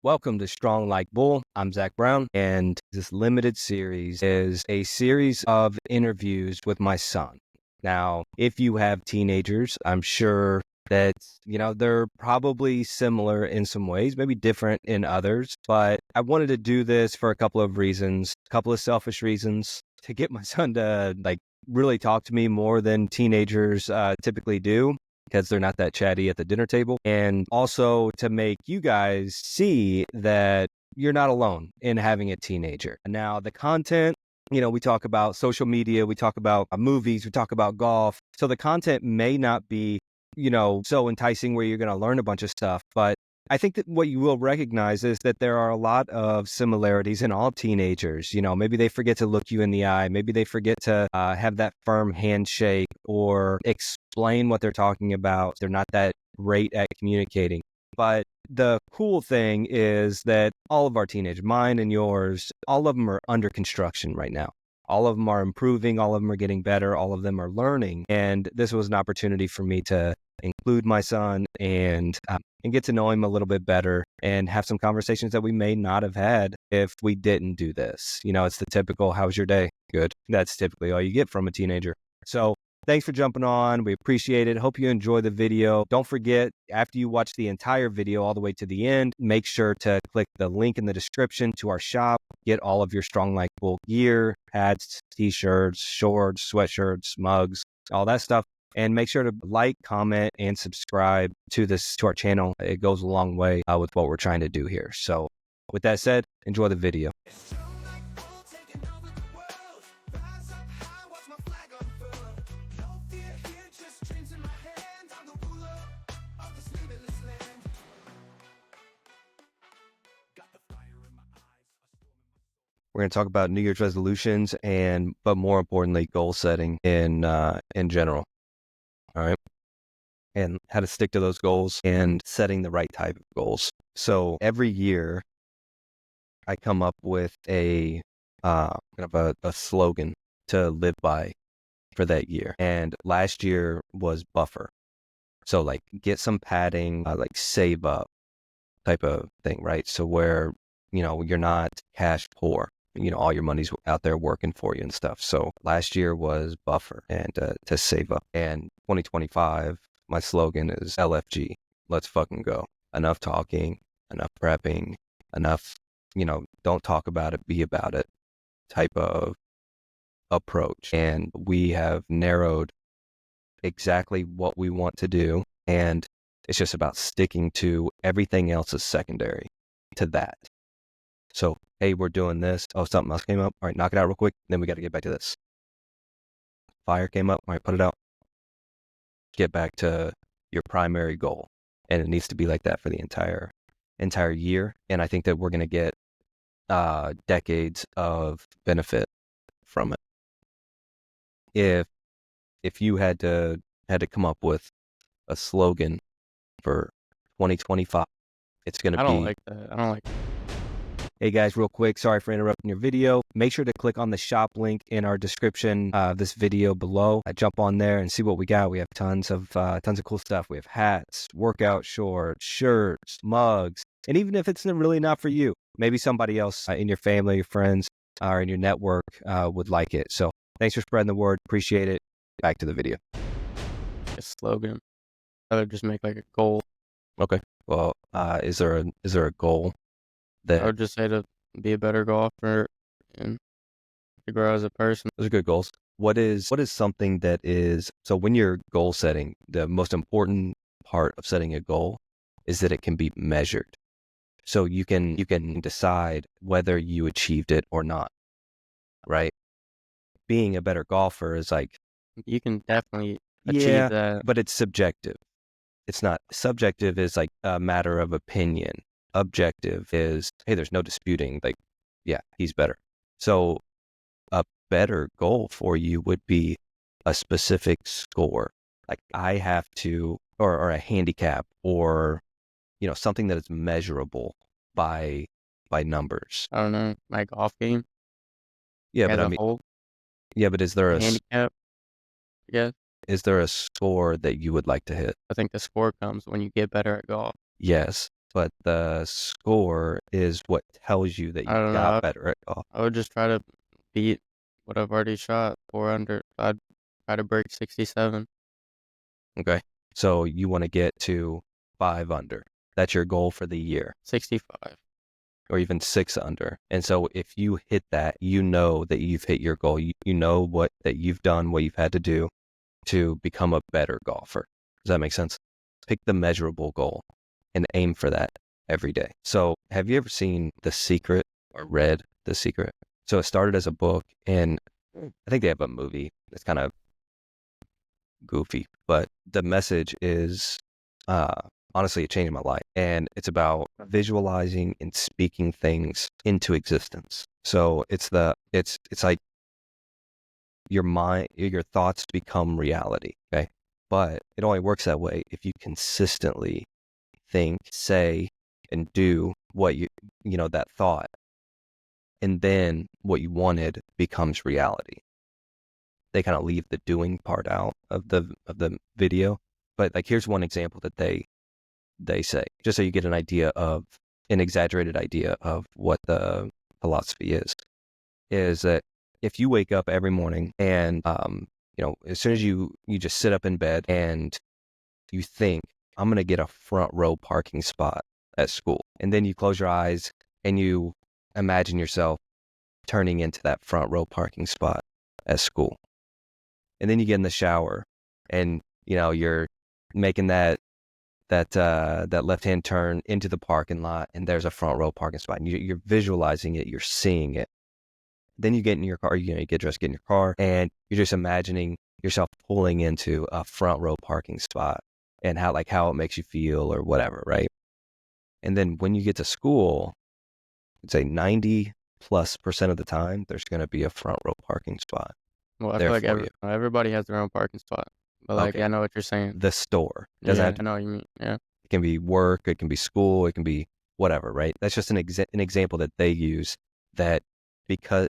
Welcome to Strong Like Bull. I'm Zach Brown, and this limited series is a series of interviews with my son. Now, if you have teenagers, I'm sure that, they're probably similar in some ways, maybe different in others, but I wanted to do this for a couple of reasons, a couple of selfish reasons, to get my son to really talk to me more than teenagers typically do, because they're not that chatty at the dinner table. And also to make you guys see that you're not alone in having a teenager. Now, the content, we talk about social media, we talk about movies, we talk about golf. So the content may not be, so enticing where you're going to learn a bunch of stuff. But I think that what you will recognize is that there are a lot of similarities in all teenagers. Maybe they forget to look you in the eye. Maybe they forget to have that firm handshake or explain what they're talking about. They're not that great at communicating. But the cool thing is that all of our teenagers, mine and yours, all of them are under construction right now. All of them are improving. All of them are getting better. All of them are learning. And this was an opportunity for me to include my son and get to know him a little bit better and have some conversations that we may not have had if we didn't do this. It's the typical, how's your day? Good. That's typically all you get from a teenager. So thanks for jumping on. We appreciate it. Hope you enjoy the video. Don't forget, after you watch the entire video all the way to the end, make sure to click the link in the description to our shop. Get all of your Strong Like Bull gear, hats, t-shirts, shorts, sweatshirts, mugs, all that stuff. And make sure to like, comment, and subscribe to our channel. It goes a long way with what we're trying to do here. So with that said, enjoy the video. We're going to talk about New Year's resolutions but more importantly, goal setting in general. All right. And how to stick to those goals and setting the right type of goals. So every year I come up with a slogan to live by for that year. And last year was buffer. So get some padding, save up type of thing, right? So where, you're not cash poor. All your money's out there working for you and stuff. So last year was buffer and to save up. And 2025, my slogan is LFG. Let's fucking go. Enough talking, enough prepping, enough, don't talk about it, be about it type of approach. And we have narrowed exactly what we want to do. And it's just about sticking to everything else is secondary to that. So, hey, we're doing this. Oh, something else came up. All right, knock it out real quick. Then we got to get back to this. Fire came up. All right, put it out. Get back to your primary goal. And it needs to be like that for the entire year. And I think that we're going to get decades of benefit from it. If you had to come up with a slogan for 2025, it's going to be... I don't like that. I don't like that. Hey guys, real quick, sorry for interrupting your video. Make sure to click on the shop link in our description of this video below. Jump on there and see what we got. We have tons of cool stuff. We have hats, workout shorts, shirts, mugs, and even if it's really not for you, maybe somebody else in your family, your friends, or in your network would like it. So thanks for spreading the word. Appreciate it. Back to the video. A slogan. I'd rather just make a goal. Okay. Well, is there a goal? I would just say to be a better golfer and to grow as a person. Those are good goals. What is something that is, so when you're goal setting, the most important part of setting a goal is that it can be measured. So you can decide whether you achieved it or not, right? Being a better golfer is you can definitely achieve that. But it's subjective. It's not. Subjective is a matter of opinion. Objective is, hey, there's no disputing, yeah, he's better. So a better goal for you would be a specific score. I have to, or a handicap, or, something that is measurable by numbers. I don't know, my golf game. Yeah, but whole, yeah, but is there a handicap? Yeah. Is there a score that you would like to hit? I think the score comes when you get better at golf. Yes. but the score is what tells you that I you don't got know. better at golf. I would just try to beat what I've already shot, 4 under. I'd try to break 67, Okay. So you want to get to 5 under. That's your goal for the year, 65. or even 6 under. And so if you hit that, you know that you've hit your goal. You know what that you've done, what you've had to do to become a better golfer. Does that make sense? Pick the measurable goal and aim for that every day. So have you ever seen The Secret or read The Secret? So it started as a book, and I think they have a movie. It's kind of goofy, but the message is honestly, it changed my life. And it's about visualizing and speaking things into existence. So it's like your mind, your thoughts become reality. Okay. But it only works that way if you consistently think, say, and do what that thought. And then what you wanted becomes reality. They kind of leave the doing part out of the video. But like, here's one example that they say, just so you get an exaggerated idea of what the philosophy is that if you wake up every morning and, as soon as you just sit up in bed and you think, I'm going to get a front row parking spot at school. And then you close your eyes and you imagine yourself turning into that front row parking spot at school. And then you get in the shower and, you're making that left-hand turn into the parking lot, and there's a front row parking spot, and you're visualizing it, you're seeing it. Then you get in your car, you get dressed, get in your car, and you're just imagining yourself pulling into a front row parking spot and how it makes you feel or whatever, right? And then when you get to school, I'd say 90+% of the time, there's going to be a front row parking spot Well, I feel there like for you. everybody has their own parking spot. But, like, Okay. I know what you're saying. The store doesn't Yeah, have to. I know what you mean. Yeah. It can be work, it can be school, it can be whatever, right? That's just an example that they use, that because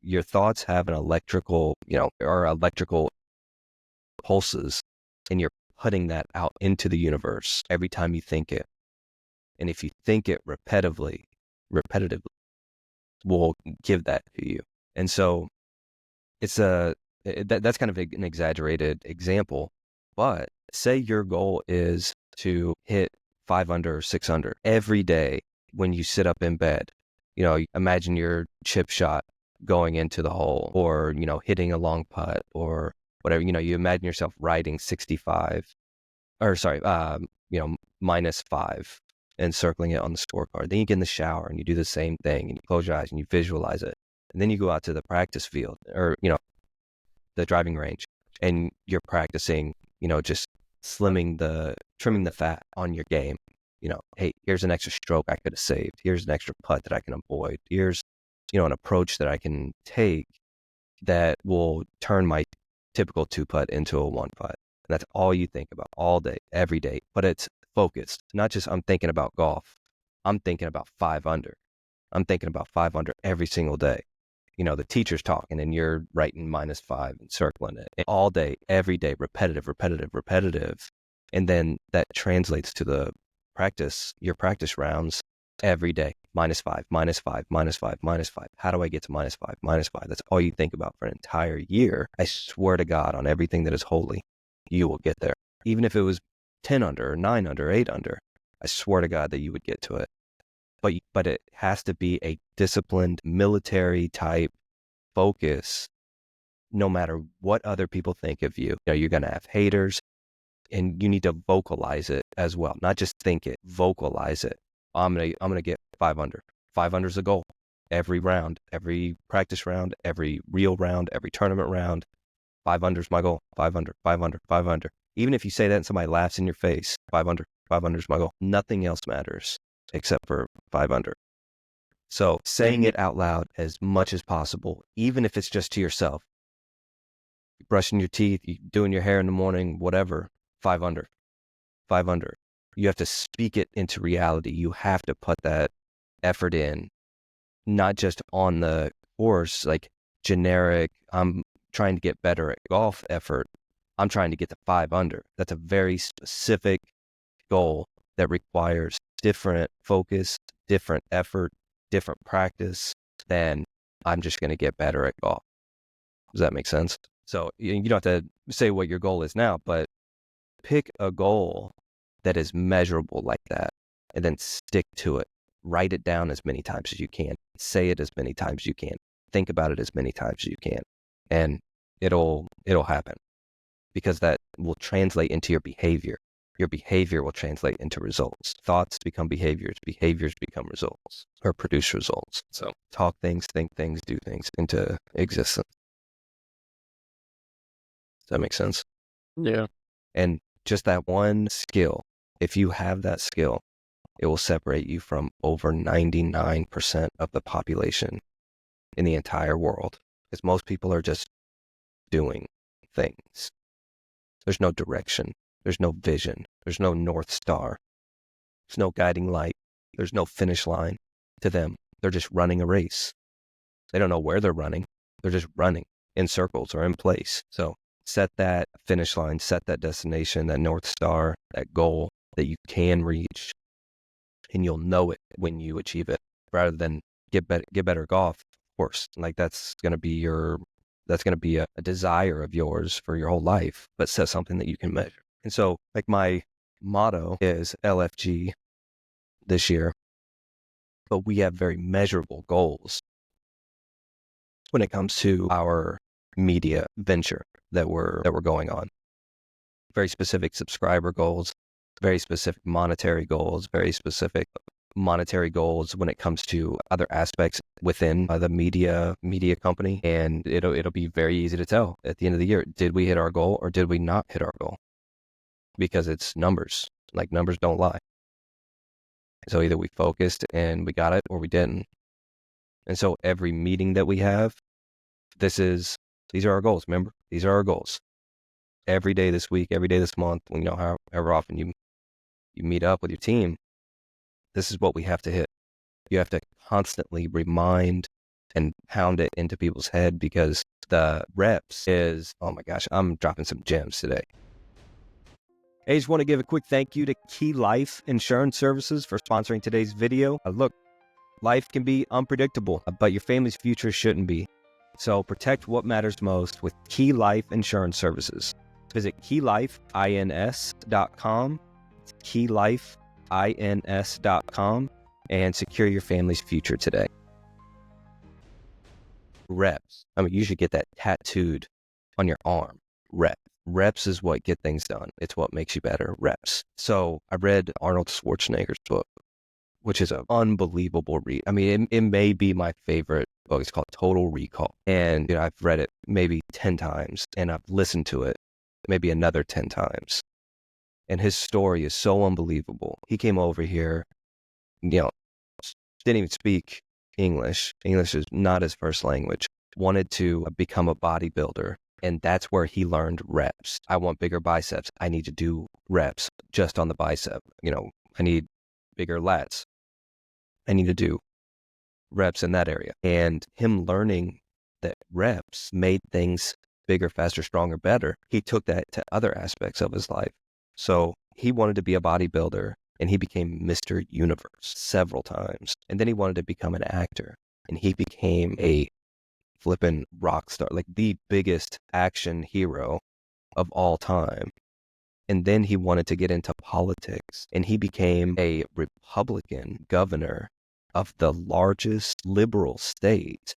your thoughts have an electrical, or electrical pulses, and you're putting that out into the universe every time you think it. And if you think it repetitively will give that to you. And so it's that's kind of an exaggerated example, but say your goal is to hit 5 under or 6 under every day when you sit up in bed. Imagine your chip shot going into the hole, or hitting a long putt, or whatever. You imagine yourself riding 65, or sorry, -5, and circling it on the scorecard. Then you get in the shower and you do the same thing, and you close your eyes and you visualize it. And then you go out to the practice field, or the driving range, and you're practicing, just trimming the fat on your game. Hey, here's an extra stroke I could have saved. Here's an extra putt that I can avoid. Here's, an approach that I can take that will turn my typical 2 putt into a 1 putt. And that's all you think about all day, every day. But it's focused, not just I'm thinking about golf. I'm thinking about 5 under. I'm thinking about 5 under every single day. The teacher's talking and you're writing -5 and circling it, and all day, every day, repetitive. And then that translates to your practice rounds every day. -5, -5, -5, -5. How do I get to -5, -5? That's all you think about for an entire year. I swear to God, on everything that is holy, you will get there. Even if it was 10 under or 9 under, 8 under, I swear to God that you would get to it. But it has to be a disciplined military type focus, no matter what other people think of you. You're going to have haters, and you need to vocalize it as well. Not just think it, vocalize it. I'm going to get 5 under. 5 under is a goal. Every round, every practice round, every real round, every tournament round, 5 under is my goal. 5 under, 5 under, 5 under. Even if you say that and somebody laughs in your face, 5 under, 5 under is my goal. Nothing else matters except for 5 under. So saying it out loud as much as possible, even if it's just to yourself, brushing your teeth, doing your hair in the morning, whatever, 5 under, 5 under. You have to speak it into reality. You have to put that effort in, not just on the course, like generic, I'm trying to get better at golf effort. I'm trying to get to 5 under. That's a very specific goal that requires different focus, different effort, different practice, then I'm just going to get better at golf. Does that make sense? So you don't have to say what your goal is now, but pick a goal that is measurable like that and then stick to it. Write it down as many times as you can. Say it as many times as you can. Think about it as many times as you can. And it'll happen, because that will translate into your behavior. Your behavior will translate into results. Thoughts become behaviors. Behaviors become results or produce results. So talk things, think things, do things into existence. Does that make sense? Yeah. And just that one skill, if you have that skill, it will separate you from over 99% of the population in the entire world. Because most people are just doing things. There's no direction. There's no vision. There's no North Star. There's no guiding light. There's no finish line to them. They're just running a race. They don't know where they're running. They're just running in circles or in place. So set that finish line, set that destination, that North Star, that goal that you can reach, and you'll know it when you achieve it, rather than get better at golf. Of course, like that's going to be a desire of yours for your whole life, but set something that you can measure. And so, like, my motto is LFG this year, but we have very measurable goals when it comes to our media venture that we're going on. Very specific subscriber goals, very specific monetary goals, very specific monetary goals when it comes to other aspects within the media company. And it'll be very easy to tell at the end of the year, did we hit our goal or did we not hit our goal? Because it's numbers. Like, numbers don't lie. So either we focused and we got it or we didn't. And so every meeting that we have, these are our goals. Remember, these are our goals. Every day this week, every day this month, however often you meet up with your team, this is what we have to hit. You have to constantly remind and pound it into people's head, because the reps is, oh my gosh, I'm dropping some gems today. I just want to give a quick thank you to Key Life Insurance Services for sponsoring today's video. Look, life can be unpredictable, but your family's future shouldn't be. So protect what matters most with Key Life Insurance Services. Visit keylifeins.com. It's keylifeins.com and secure your family's future today. Reps. I mean, you should get that tattooed on your arm. Reps is what get things done. It's what makes you better. Reps. So I read Arnold Schwarzenegger's book, which is an unbelievable read. I mean, it may be my favorite book. It's called Total Recall. And I've read it maybe 10 times, and I've listened to it maybe another 10 times. And his story is so unbelievable. He came over here, didn't even speak English. English is not his first language. Wanted to become a bodybuilder. And that's where he learned reps. I want bigger biceps. I need to do reps just on the bicep. I need bigger lats. I need to do reps in that area. And him learning that reps made things bigger, faster, stronger, better. He took that to other aspects of his life. So he wanted to be a bodybuilder, and he became Mr. Universe several times. And then he wanted to become an actor, and he became a flippin' rock star, like the biggest action hero of all time. And then he wanted to get into politics, and he became a Republican governor of the largest liberal state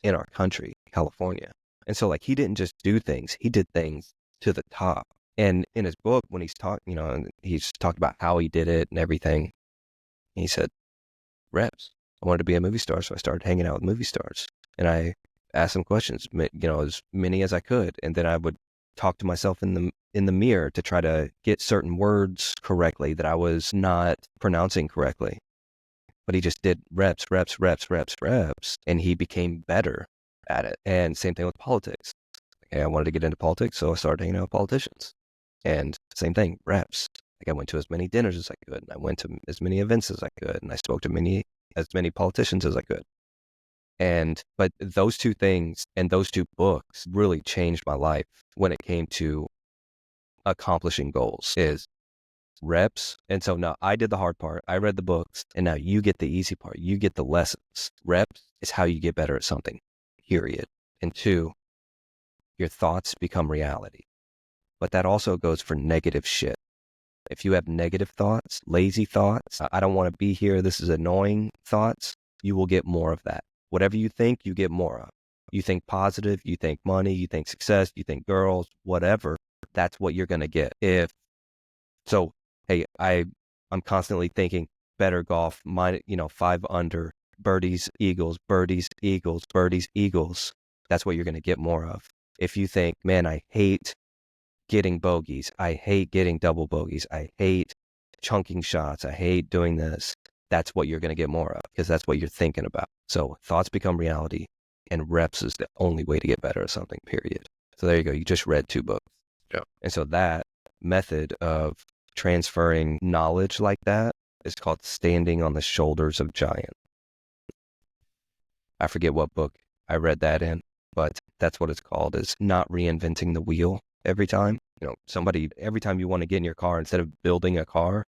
in our country, California. And so, like, he didn't just do things, he did things to the top. And in his book, when he's talked about how he did it and everything, he said, reps. I wanted to be a movie star, so I started hanging out with movie stars. And I asked them questions, as many as I could. And then I would talk to myself in the mirror to try to get certain words correctly that I was not pronouncing correctly. But he just did reps, and he became better at it. And same thing with politics. Okay, I wanted to get into politics, so I started hanging out with politicians. And same thing, reps. Like, I went to as many dinners as I could, and I went to as many events as I could, and I spoke to as many politicians as I could. But those two things and those two books really changed my life when it came to accomplishing goals. Is reps. And so now I did the hard part. I read the books, and now you get the easy part. You get the lessons. Reps is how you get better at something, period. And two, your thoughts become reality. But that also goes for negative shit. If you have negative thoughts, lazy thoughts, I don't want to be here, this is annoying thoughts, you will get more of that. Whatever you think, you get more of. You think positive, you think money, you think success, you think girls, whatever, that's what you're going to get. So, hey, I'm constantly thinking better golf, 5 under, birdies, eagles, birdies, eagles, birdies, eagles. That's what you're going to get more of. If you think, man, I hate getting bogeys, I hate getting double bogeys, I hate chunking shots, I hate doing this, that's what you're going to get more of, because that's what you're thinking about. So thoughts become reality, and reps is the only way to get better at something, period. So there you go. You just read 2 books. Yeah. And so that method of transferring knowledge like that is called standing on the shoulders of giants. I forget what book I read that in, but that's what it's called, is not reinventing the wheel every time. Every time you want to get in your car, instead of building a car,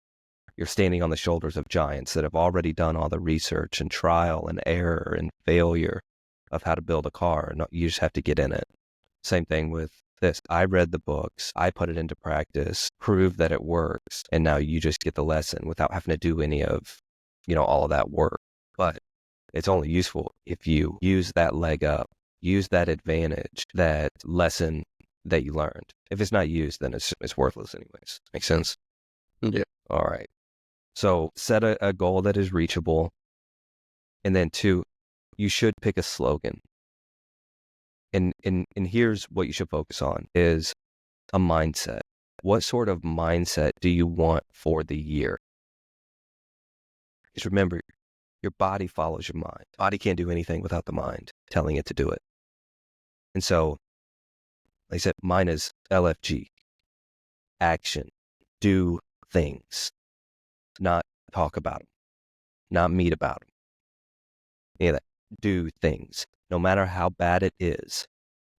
you're standing on the shoulders of giants that have already done all the research and trial and error and failure of how to build a car. And you just have to get in it. Same thing with this. I read the books, I put it into practice, proved that it works, and now you just get the lesson without having to do any of, all of that work. But it's only useful if you use that leg up, use that advantage, that lesson that you learned. If it's not used, then it's worthless anyways. Make sense? Yeah. All right. So set a goal that is reachable. And then 2, you should pick a slogan. And here's what you should focus on is a mindset. What sort of mindset do you want for the year? Just remember, your body follows your mind. Body can't do anything without the mind telling it to do it. And so, like I said, mine is LFG. Action. Do things. Not talk about them. Not meet about them. Any of that. Do things. No matter how bad it is.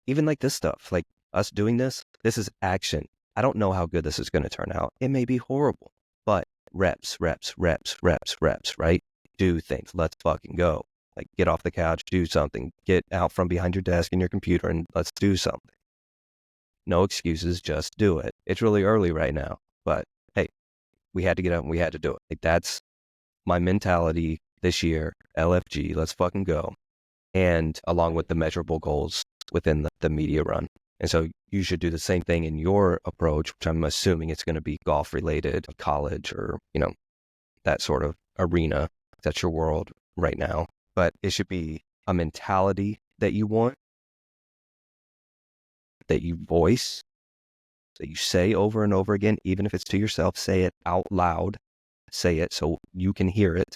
Even like this stuff, like us doing this is action. I don't know how good this is going to turn out. It may be horrible, but reps, right? Do things. Let's fucking go. Like, get off the couch, do something. Get out from behind your desk and your computer and let's do something. No excuses, just do it. It's really early right now, but hey, we had to get up and we had to do it. Like, that's my mentality this year. LFG, let's fucking go. And along with the measurable goals within the media run. And so you should do the same thing in your approach, which I'm assuming it's going to be golf related, college, or, that sort of arena. That's your world right now. But it should be a mentality that you want, that you voice, that you say over and over again, even if it's to yourself. Say it out loud. Say it so you can hear it,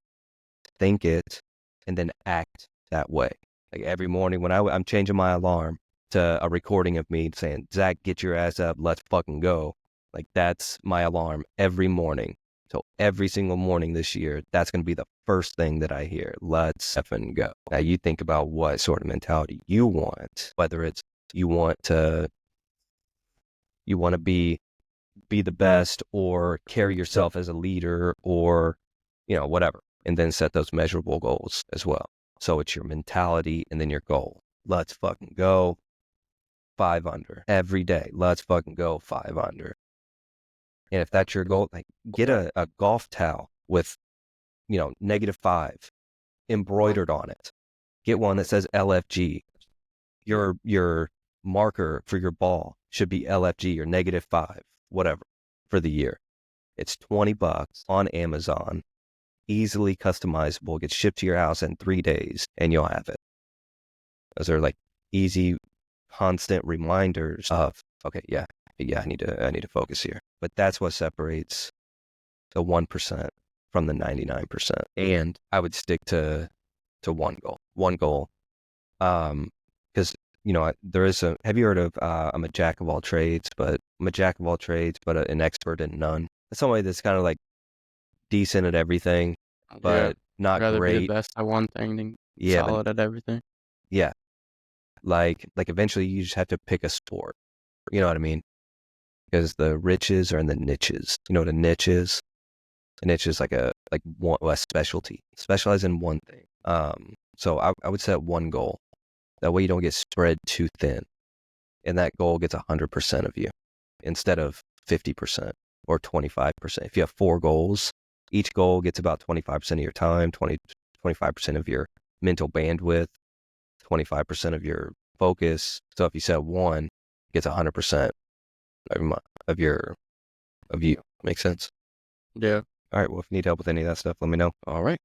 think it, and then act that way. Like every morning when I'm changing my alarm to a recording of me saying, Zach, get your ass up, let's fucking go. Like, that's my alarm every morning. So every single morning this year, that's going to be the first thing that I hear. Let's effing go. Now you think about what sort of mentality you want, whether it's you want to be the best, or carry yourself as a leader, or, whatever. And then set those measurable goals as well. So it's your mentality and then your goal. Let's fucking go 5 under every day. Let's fucking go 5 under. And if that's your goal, like, get a golf towel with, -5 embroidered on it. Get one that says LFG. Your marker for your ball should be LFG or -5, whatever, for the year. It's $20 on Amazon. Easily customizable, gets shipped to your house in 3 days, and you'll have it. Those are like easy, constant reminders of, okay, yeah, I need to focus here. But that's what separates the 1% from the 99%. And I would stick to one goal. Because there is have you heard of I'm a jack of all trades, but an expert in none. Somebody that's kind of like decent at everything, but not Rather be the great. best at one thing than Yeah, but solid at everything. yeah, like eventually you just have to pick a sport. You know what I mean? because the riches are in the niches. You know what a niche is? A niche is like a specialty. Specialize in one thing. So I would set one goal. That way you don't get spread too thin. And that goal gets 100% of you instead of 50% or 25%. If you have 4 goals, each goal gets about 25% of your time, 25% of your mental bandwidth, 25% of your focus. So if you set one, it gets 100% of you. Make sense? Yeah. All right. Well, if you need help with any of that stuff, let me know. All right.